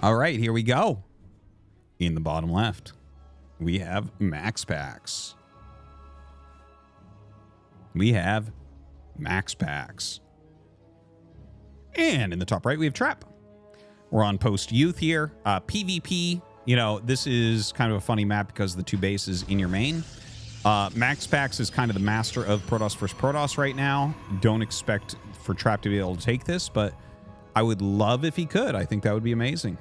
All right, here we go. In the bottom left, we have MaxPax. We have MaxPax. And in the top right, we have Trap. We're on Post Youth here. PvP, you know, this is kind of a funny map because of the two bases in your main. MaxPax is kind of the master of Protoss versus Protoss right now. Don't expect for Trap to be able to take this, but I would love if he could. I think that would be amazing.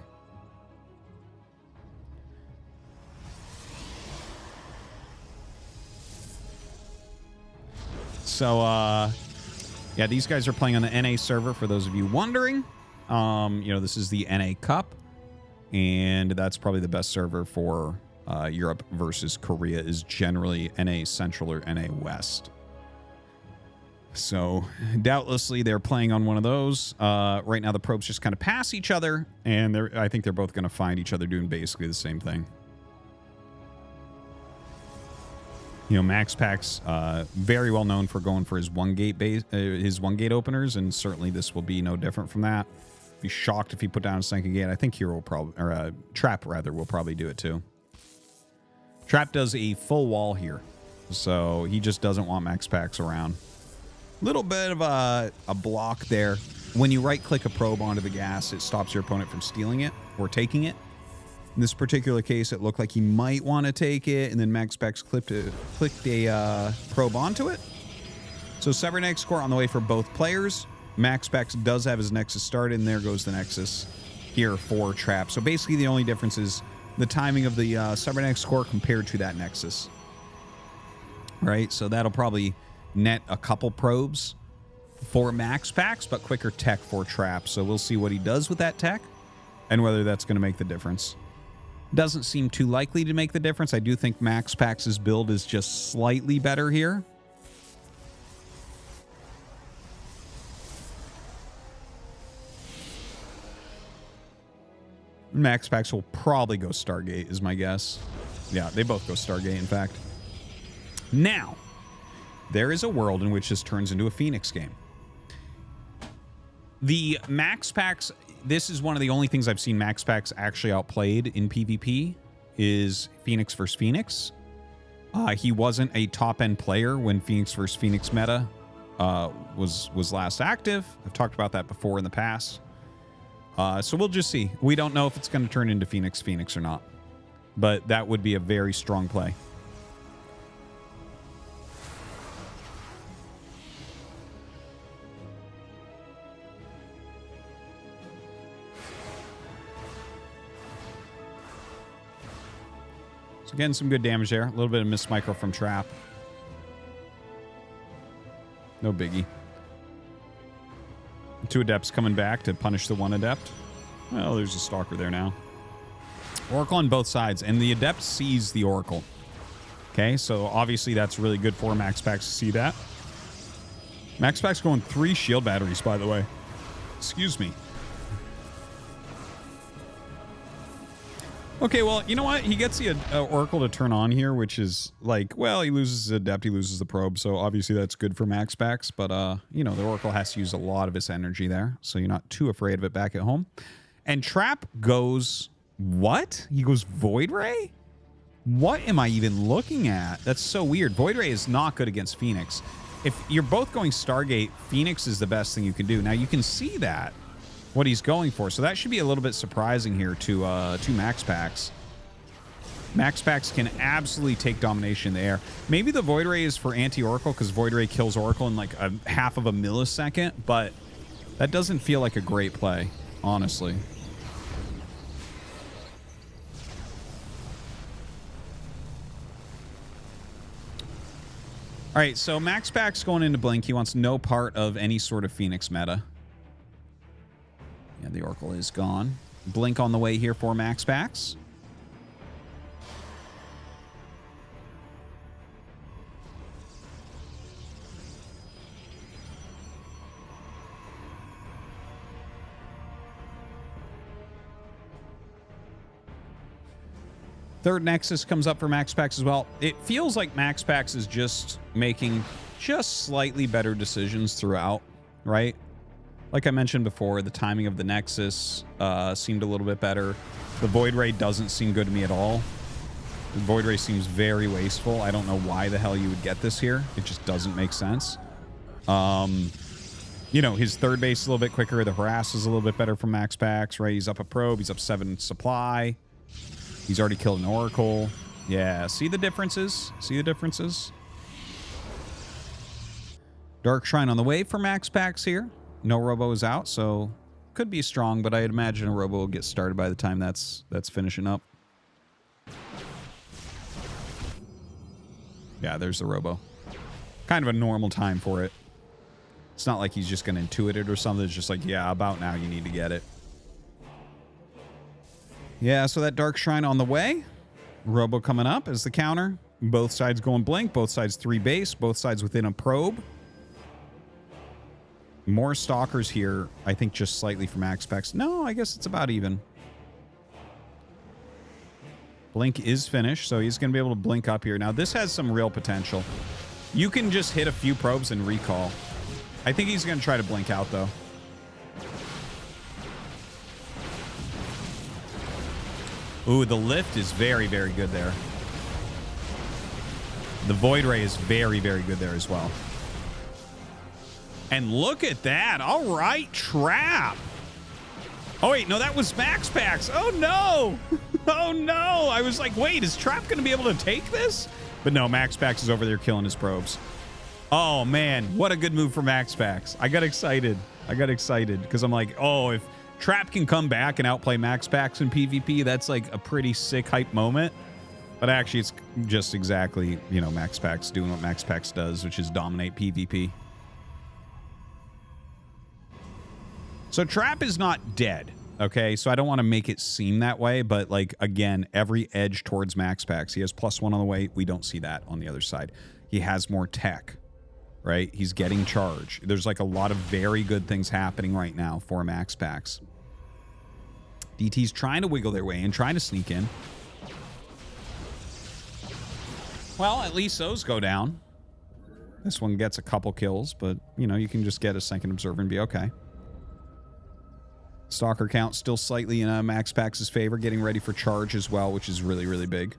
So, yeah, these guys are playing on the NA server, for those of you wondering. You know, this is the NA Cup, and that's probably the best server for Europe versus Korea is generally NA Central or NA West. So, doubtlessly, they're playing on one of those. Right now, the probes just kind of pass each other, and I think they're both going to find each other doing basically the same thing. You know, MaxPax, very well known for going for his one gate openers, and certainly this will be no different from that. Be shocked if he put down a second gate. I think Hero will probably, or Trap rather, will probably do it too. Trap does a full wall here, so he just doesn't want MaxPax around. Little bit of a block there. When you right-click a probe onto the gas, it stops your opponent from stealing it or taking it. In this particular case, it looked like he might want to take it, and then MaxPax clicked a probe onto it. So cybernetics core on the way for both players. MaxPax does have his Nexus started, and there goes the Nexus here for Trap. So basically the only difference is the timing of the cybernetics core compared to that Nexus. Right, so that'll probably net a couple probes for MaxPax, but quicker tech for Trap. So we'll see what he does with that tech and whether that's going to make the difference. Doesn't seem too likely to make the difference. I do think MaxPax's build is just slightly better here. MaxPax will probably go Stargate, is my guess. Yeah, they both go Stargate, in fact. Now, there is a world in which this turns into a Phoenix game. The MaxPax... This is one of the only things I've seen MaxPax actually outplayed in PvP is Phoenix versus Phoenix. He wasn't a top-end player when Phoenix versus Phoenix meta was last active. I've talked about that before in the past. So we'll just see. We don't know if it's going to turn into Phoenix or not. But that would be a very strong play. So getting some good damage there. A little bit of miss micro from Trap. No biggie. 2 Adepts coming back to punish the 1 Adept. Well, there's a Stalker there now. Oracle on both sides, and the Adept sees the Oracle. Okay, so obviously that's really good for MaxPax to see that. MaxPax going 3 shield batteries, by the way. Excuse me. Okay, well, you know what? He gets the Oracle to turn on here, which is like, well, he loses his Adept, he loses the probe, so obviously that's good for MaxPax, but, you know, the Oracle has to use a lot of its energy there, so you're not too afraid of it back at home. And Trap goes, what? He goes Void Ray? What am I even looking at? That's so weird. Void Ray is not good against Phoenix. If you're both going Stargate, Phoenix is the best thing you can do. Now, you can see that. What he's going for. So that should be a little bit surprising here to MaxPax. MaxPax can absolutely take domination in the air. Maybe the Void Ray is for anti-Oracle because Void Ray kills Oracle in like a half of a millisecond, but that doesn't feel like a great play, honestly. All right, so MaxPax going into Blink. He wants no part of any sort of Phoenix meta. Yeah, the Oracle is gone. Blink on the way here for MaxPax. Third Nexus comes up for MaxPax as well. It feels like MaxPax is just making just slightly better decisions throughout, right? Like I mentioned before, the timing of the Nexus seemed a little bit better. The Void Ray doesn't seem good to me at all. The Void Ray seems very wasteful. I don't know why the hell you would get this here. It just doesn't make sense. You know, his third base is a little bit quicker. The harass is a little bit better from MaxPax, right? He's up a probe. He's up 7 supply. He's already killed an Oracle. Yeah, see the differences? See the differences? Dark Shrine on the way for MaxPax here. No Robo is out, so could be strong, but I'd imagine a Robo will get started by the time that's finishing up. Yeah, there's the Robo. Kind of a normal time for it. It's not like he's just going to intuit it or something. It's just like, yeah, about now you need to get it. Yeah, so that Dark Shrine on the way. Robo coming up as the counter. Both sides going blink. Both sides 3 base. Both sides within a probe. More Stalkers here. I think just slightly for MaxPax. No, I guess it's about even. Blink is finished, so he's going to be able to blink up here. Now, this has some real potential. You can just hit a few probes and recall. I think he's going to try to blink out, though. Ooh, the lift is very, very good there. The Void Ray is very, very good there as well. And look at that. All right, Trap. Oh, wait, no, that was MaxPax. Oh, no. Oh, no. I was like, wait, is Trap going to be able to take this? But no, MaxPax is over there killing his probes. Oh, man, what a good move for MaxPax. I got excited. I got excited because I'm like, oh, if Trap can come back and outplay MaxPax in PvP, that's like a pretty sick hype moment. But actually, it's just exactly, you know, MaxPax doing what MaxPax does, which is dominate PvP. So Trap is not dead, okay? So I don't want to make it seem that way, but like, again, every edge towards MaxPax. He has +1 on the way. We don't see that on the other side. He has more tech. Right? He's getting charge. There's like a lot of very good things happening right now for MaxPax. DT's trying to wiggle their way in, trying to sneak in. Well, at least those go down. This one gets a couple kills, but, you know, you can just get a second observer and be okay. Stalker count still slightly in MaxPax's favor, getting ready for charge as well, which is really, really big.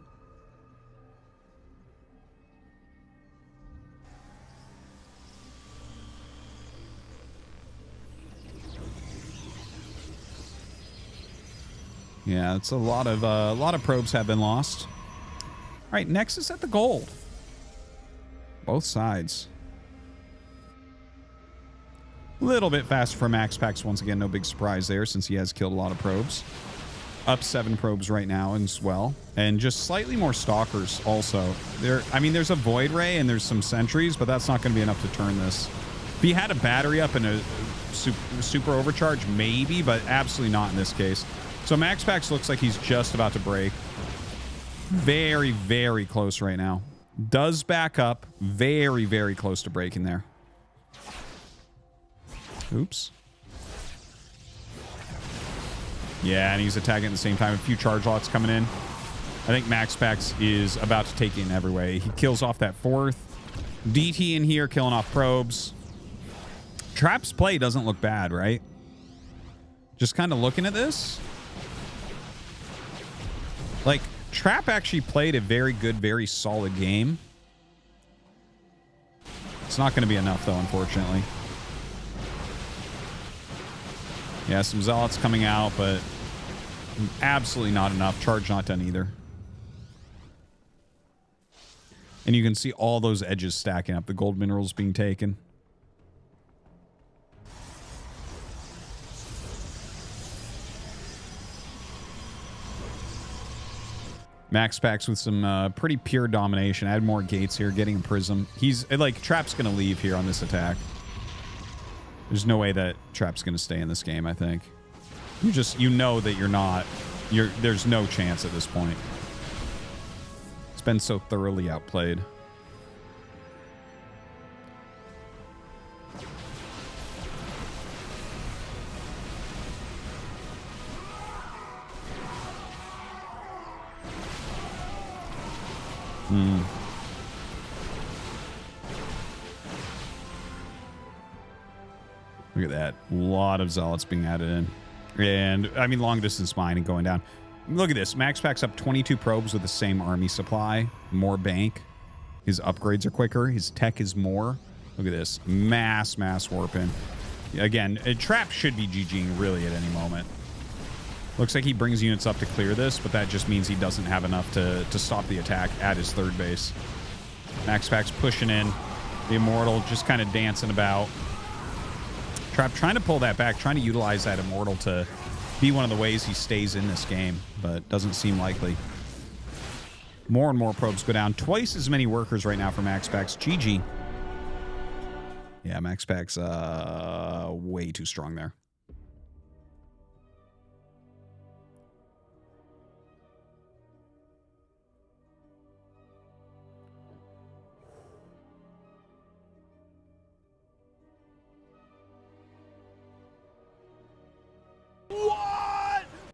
Yeah, it's a lot of probes have been lost. All right, Nexus at the gold. Both sides. A little bit faster for MaxPax once again. No big surprise there since he has killed a lot of probes. Up 7 probes right now as well, and just slightly more Stalkers also. I mean, there's a Void Ray and there's some sentries, but that's not going to be enough to turn this. If he had a battery up and a super overcharge, maybe, but absolutely not in this case. So MaxPax looks like he's just about to break. Very, very close right now. Does back up. Very, very close to breaking there. Oops. Yeah, and he's attacking at the same time. A few charge lots coming in. I think MaxPax is about to take in every way. He kills off that 4th. DT in here, killing off probes. Trap's play doesn't look bad, right? Just kind of looking at this. Like, Trap actually played a very good, very solid game. It's not going to be enough, though, unfortunately. Yeah, some Zealots coming out, but absolutely not enough. Charge not done either. And you can see all those edges stacking up. The gold minerals being taken. MaxPax with some pretty pure domination. Add more gates here, getting a prism. He's like, Trap's going to leave here on this attack. There's no way that Trap's going to stay in this game, I think. You know that you're not. There's no chance at this point. It's been so thoroughly outplayed. We Look at that. A lot of zealots being added in. And, I mean, long distance mining going down. Look at this. MaxPax up 22 probes with the same army supply. More bank. His upgrades are quicker. His tech is more. Look at this. Mass warping. Again, a trap should be GGing really at any moment. Looks like he brings units up to clear this, but that just means he doesn't have enough to stop the attack at his third base. MaxPax pushing in. The Immortal just kind of dancing about. Trap trying to pull that back, trying to utilize that Immortal to be one of the ways he stays in this game, but doesn't seem likely. More and more probes go down. Twice as many workers right now for MaxPax. GG. Yeah, MaxPax way too strong there.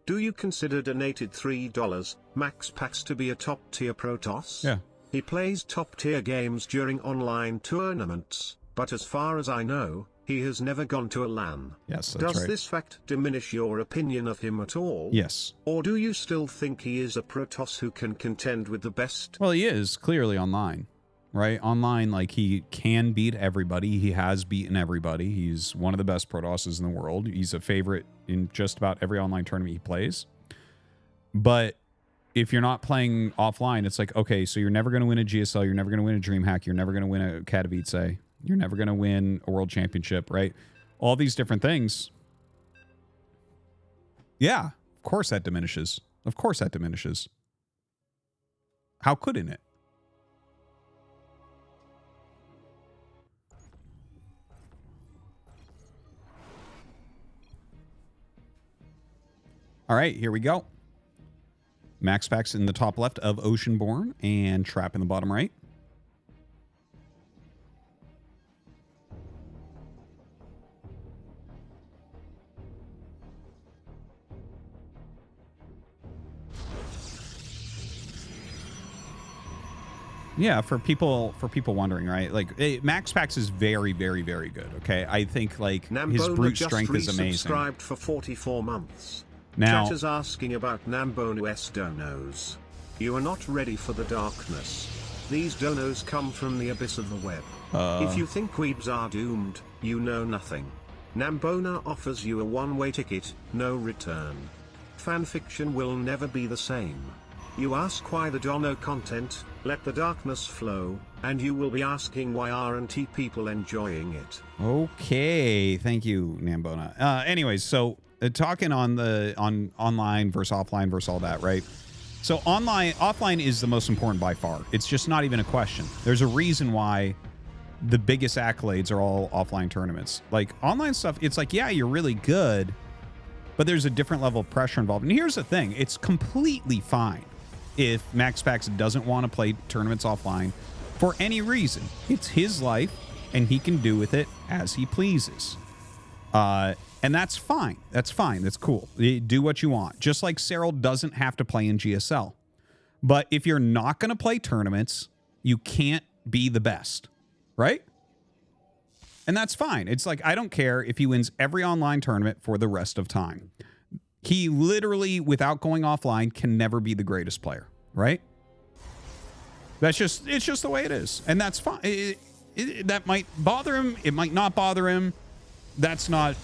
Do you consider donated $3 MaxPax to be a top-tier Protoss? Yeah. He plays top-tier games during online tournaments, but as far as I know, he has never gone to a LAN. Yes, that's Does right. this fact diminish your opinion of him at all? Yes. Or do you still think he is a Protoss who can contend with the best? Well, he is clearly online, right? Online, like, he can beat everybody. He has beaten everybody. He's one of the best Protosses in the world. He's a favorite in just about every online tournament he plays. But if you're not playing offline, it's like, okay, so you're never going to win a GSL. You're never going to win a DreamHack. You're never going to win a Katowice. You're never going to win a world championship, right? All these different things. Yeah, of course that diminishes. Of course that diminishes. How couldn't it? All right, here we go. MaxPax in the top left of Oceanborn and Trap in the bottom right. Yeah, for people wondering, right? Like, MaxPax is very, very, very good. Okay, I think like his brute strength is amazing. Subscribed for 44 months. Now, Chat is asking about Nambonu's donos. You are not ready for the darkness. These donos come from the abyss of the web. If you think weebs are doomed, you know nothing. Nambona offers you a one-way ticket, no return. Fanfiction will never be the same. You ask why the dono content, let the darkness flow, and you will be asking why aren't people enjoying it. Okay, thank you, Nambona. Anyways, so talking on online versus offline versus all that, right? So offline is the most important by far. It's just not even a question. There's a reason why the biggest accolades are all offline tournaments. Like online stuff, it's like, yeah, you're really good, but there's a different level of pressure involved. And here's the thing, it's completely fine if MaxPax doesn't want to play tournaments offline for any reason. It's his life, and he can do with it as he pleases. And that's fine. That's fine. That's cool. Do what you want. Just like Cyril doesn't have to play in GSL. But if you're not going to play tournaments, you can't be the best, right? And that's fine. It's like, I don't care if he wins every online tournament for the rest of time. He literally, without going offline, can never be the greatest player, right? It's just the way it is. And that's fine. That might bother him. It might not bother him. That's not,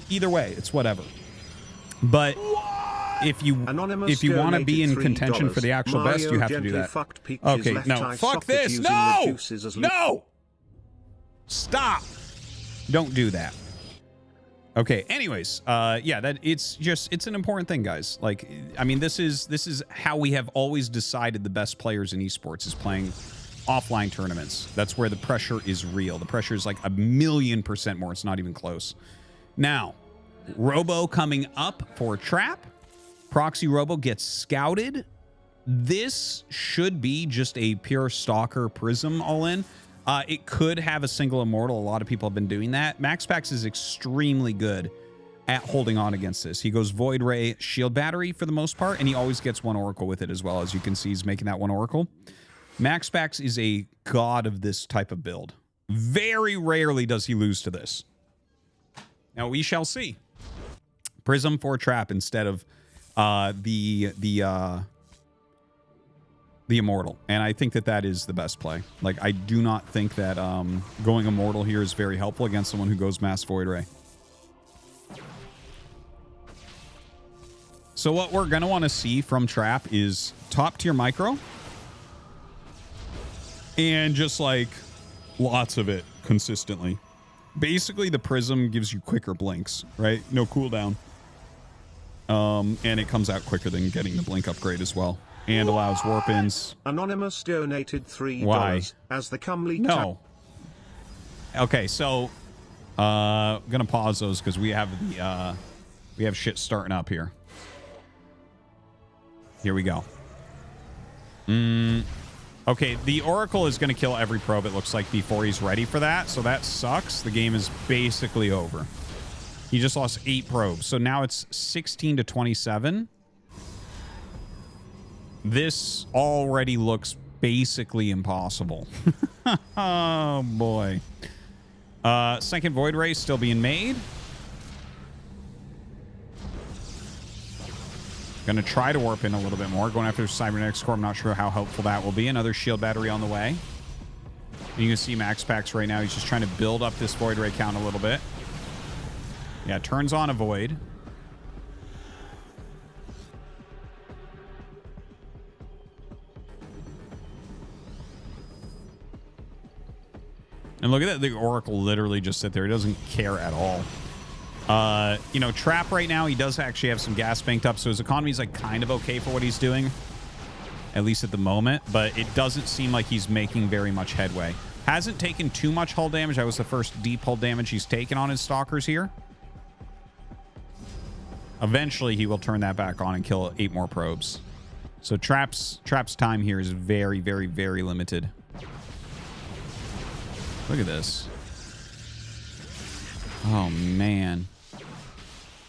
either way, it's whatever. But if you want to be in contention for the actual best, you have to do that. Okay, no, fuck this. No! No! Stop. Don't do that. Okay, anyways, yeah, it's an important thing, guys. Like, I mean, this is how we have always decided the best players in esports is playing offline tournaments. That's where the pressure is real. The pressure is like 1,000,000% more. It's not even close. Now, Robo coming up for Trap. Proxy Robo gets scouted. This should be just a pure Stalker Prism all-in. It could have a single Immortal. A lot of people have been doing that. MaxPax is extremely good at holding on against this. He goes Void Ray, Shield Battery for the most part, and he always gets one Oracle with it as well. As you can see, he's making that one Oracle. MaxPax is a god of this type of build. Very rarely does he lose to this. Now we shall see. Prism for Trap instead of the Immortal. And I think that that is the best play. Like, I do not think that going Immortal here is very helpful against someone who goes Mass Void Ray. So what we're going to want to see from Trap is top tier micro. And just like lots of it consistently. Basically, the Prism gives you quicker blinks, right? No cooldown. And it comes out quicker than getting the blink upgrade as well. And allows warp-ins. Anonymous donated $3 Why? As the comely No. Okay, so gonna pause those because we have shit starting up here. Here we go. Okay, the Oracle is going to kill every probe, it looks like, before he's ready for that. So that sucks. The game is basically over. He just lost 8 probes. So now it's 16 to 27. This already looks basically impossible. Oh, boy. Second Void Ray still being made. Going to try to warp in a little bit more. Going after Cybernetics Core. I'm not sure how helpful that will be. Another shield battery on the way. And you can see MaxPax right now. He's just trying to build up this Void Ray count a little bit. Yeah, turns on a Void. And look at that. The Oracle literally just sit there. He doesn't care at all. You know, Trap right now, he does actually have some gas banked up, so his economy is like kind of okay for what he's doing, at least at the moment, but it doesn't seem like he's making very much headway. Hasn't taken too much hull damage. That was the first deep hull damage he's taken on his Stalkers here. Eventually, he will turn that back on and kill 8 more probes. So Trap's time here is very, very, very limited. Look at this. Oh, man.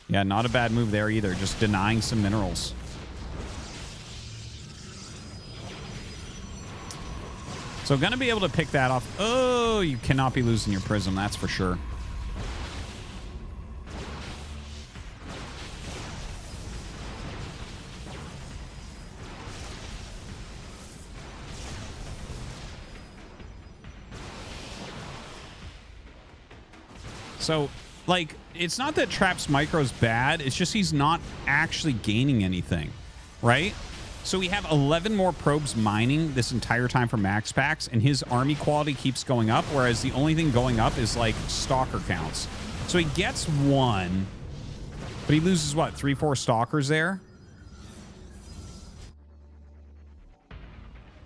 Yeah, not a bad move there either. Just denying some minerals. So going to be able to pick that off. Oh, you cannot be losing your Prism. That's for sure. So, like, it's not that Trap's micro's bad. It's just he's not actually gaining anything, right? So we have 11 more probes mining this entire time for MaxPax, and his army quality keeps going up, whereas the only thing going up is, like, Stalker counts. So he gets 1, but he loses, what, 3, 4 Stalkers there?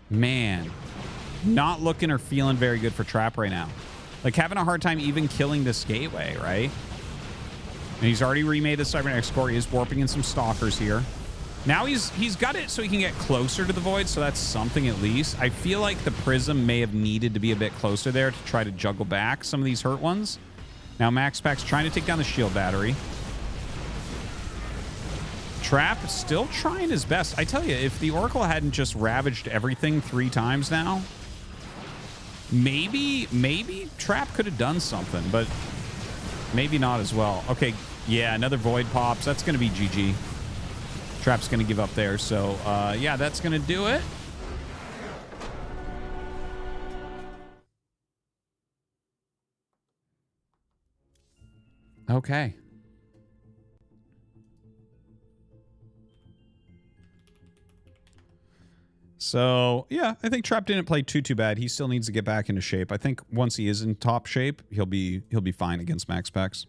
Man, not looking or feeling very good for Trap right now. Like, having a hard time even killing this gateway, right? And he's already remade the Cybernetics Core. He is warping in some Stalkers here. Now he's got it so he can get closer to the Void, so that's something at least. I feel like the Prism may have needed to be a bit closer there to try to juggle back some of these hurt ones. Now MaxPax trying to take down the shield battery. Trap still trying his best. I tell you, if the Oracle hadn't just ravaged everything 3 times now... Maybe Trap could have done something, but maybe not as well. Okay, yeah, another Void pops. That's going to be GG. Trap's going to give up there. So, yeah, that's going to do it. Okay. So, yeah, I think Trap didn't play too bad. He still needs to get back into shape. I think once he is in top shape, he'll be fine against MaxPax.